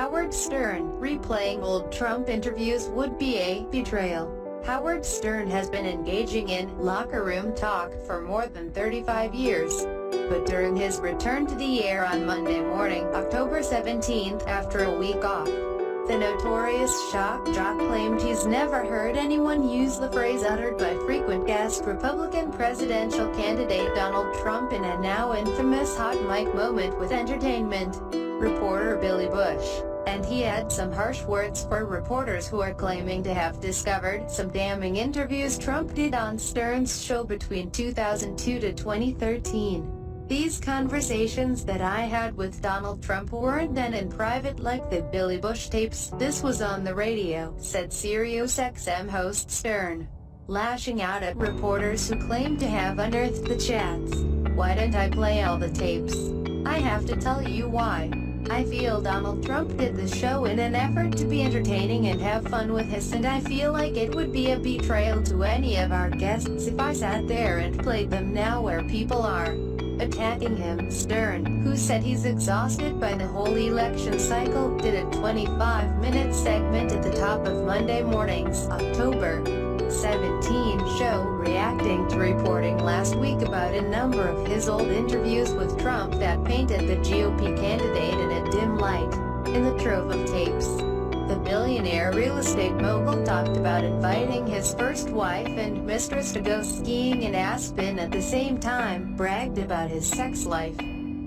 Howard Stern, replaying old Trump interviews would be a betrayal. Howard Stern has been engaging in locker room talk for more than 35 years. But during his return to the air on Monday morning, October 17th, after a week off, the notorious shock jock claimed he's never heard anyone use the phrase uttered by frequent guest Republican presidential candidate Donald Trump in a now infamous hot mic moment with entertainment reporter Billy Bush. And he had some harsh words for reporters who are claiming to have discovered some damning interviews Trump did on Stern's show between 2002 to 2013. These conversations that I had with Donald Trump weren't done in private like the Billy Bush tapes. This was on the radio, said SiriusXM host Stern, lashing out at reporters who claimed to have unearthed the chats. "Why didn't I play all the tapes? I have to tell you why. I feel Donald Trump did the show in an effort to be entertaining and have fun with us, and I feel like it would be a betrayal to any of our guests if I sat there and played them now where people are attacking him." Stern, who said he's exhausted by the whole election cycle, did a 25-minute segment at the top of Monday morning's October 17 show, reacting to reporting last week about a number of his old interviews with Trump that painted the GOP candidate in a dim light. In the trove of tapes, the billionaire real estate mogul talked about inviting his first wife and mistress to go skiing in Aspen at the same time, bragged about his sex life,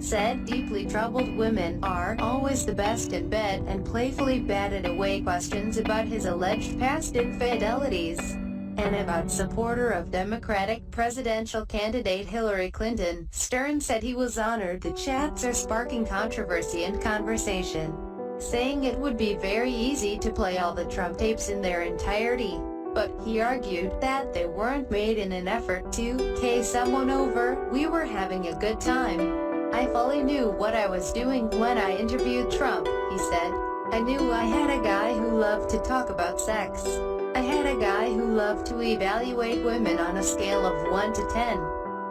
said deeply troubled women are always the best in bed, and playfully batted away questions about his alleged past infidelities, and about supporter of Democratic presidential candidate Hillary Clinton. Stern said he was honored the chats are sparking controversy and conversation, saying it would be very easy to play all the Trump tapes in their entirety. But he argued that they weren't made in an effort to "K someone over." "We were having a good time. I fully knew what I was doing when I interviewed Trump," he said. "I knew I had a guy who loved to talk about sex. I had a guy who loved to evaluate women on a scale of 1 to 10.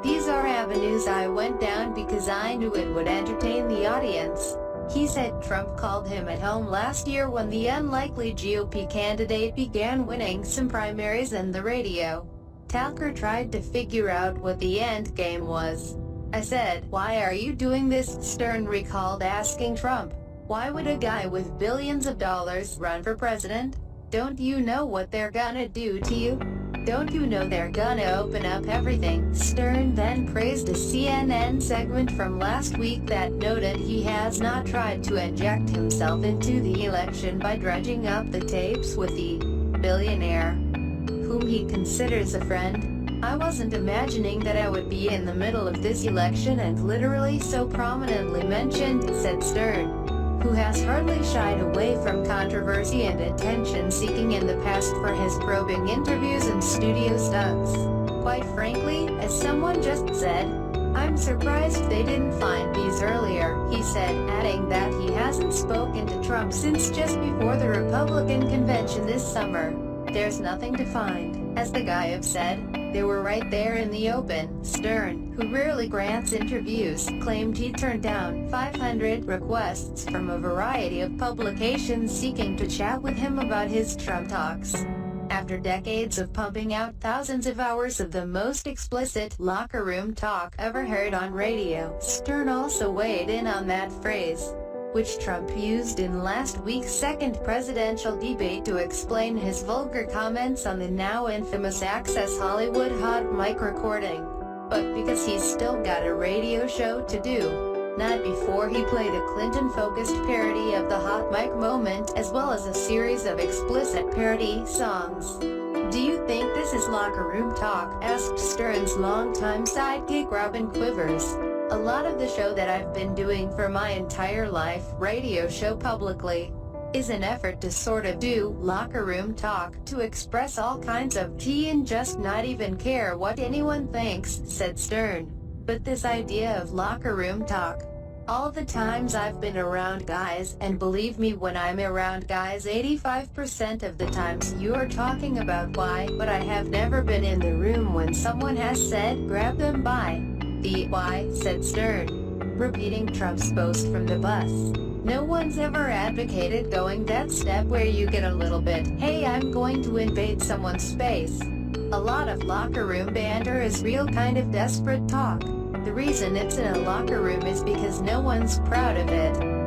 These are avenues I went down because I knew it would entertain the audience." He said Trump called him at home last year when the unlikely GOP candidate began winning some primaries and the radio talker tried to figure out what the end game was. "I said, 'Why are you doing this?'" Stern recalled asking Trump. "Why would a guy with billions of dollars run for president? Don't you know what they're gonna do to you? Don't you know they're gonna open up everything?" Stern then praised a CNN segment from last week that noted he has not tried to inject himself into the election by dredging up the tapes with the billionaire, whom he considers a friend. "I wasn't imagining that I would be in the middle of this election and literally so prominently mentioned," said Stern, who has hardly shied away from controversy and attention-seeking in the past for his probing interviews and studio stunts. "Quite frankly, as someone just said, I'm surprised they didn't find these earlier," he said, adding that he hasn't spoken to Trump since just before the Republican convention this summer. "There's nothing to find," as the guy have said. "They were right there in the open." Stern, who rarely grants interviews, claimed he turned down 500 requests from a variety of publications seeking to chat with him about his Trump talks. After decades of pumping out thousands of hours of the most explicit locker room talk ever heard on radio, Stern also weighed in on that phrase, which Trump used in last week's second presidential debate to explain his vulgar comments on the now infamous Access Hollywood hot mic recording. But because he's still got a radio show to do, not before he played a Clinton-focused parody of the hot mic moment as well as a series of explicit parody songs. "Do you think this is locker room talk?" asked Stern's longtime sidekick Robin Quivers. "A lot of the show that I've been doing for my entire life, radio show publicly, is an effort to sort of do locker room talk, to express all kinds of tea and just not even care what anyone thinks," said Stern. "But this idea of locker room talk, all the times I've been around guys, and believe me when I'm around guys 85% of the times you're talking about why, but I have never been in the room when someone has said, 'Grab them by the why,'" said Stern, repeating Trump's boast from the bus. No one's ever advocated going that step where you get a little bit, "Hey, I'm going to invade someone's space." A lot of locker room banter is real kind of desperate talk. The reason it's in a locker room is because no one's proud of it.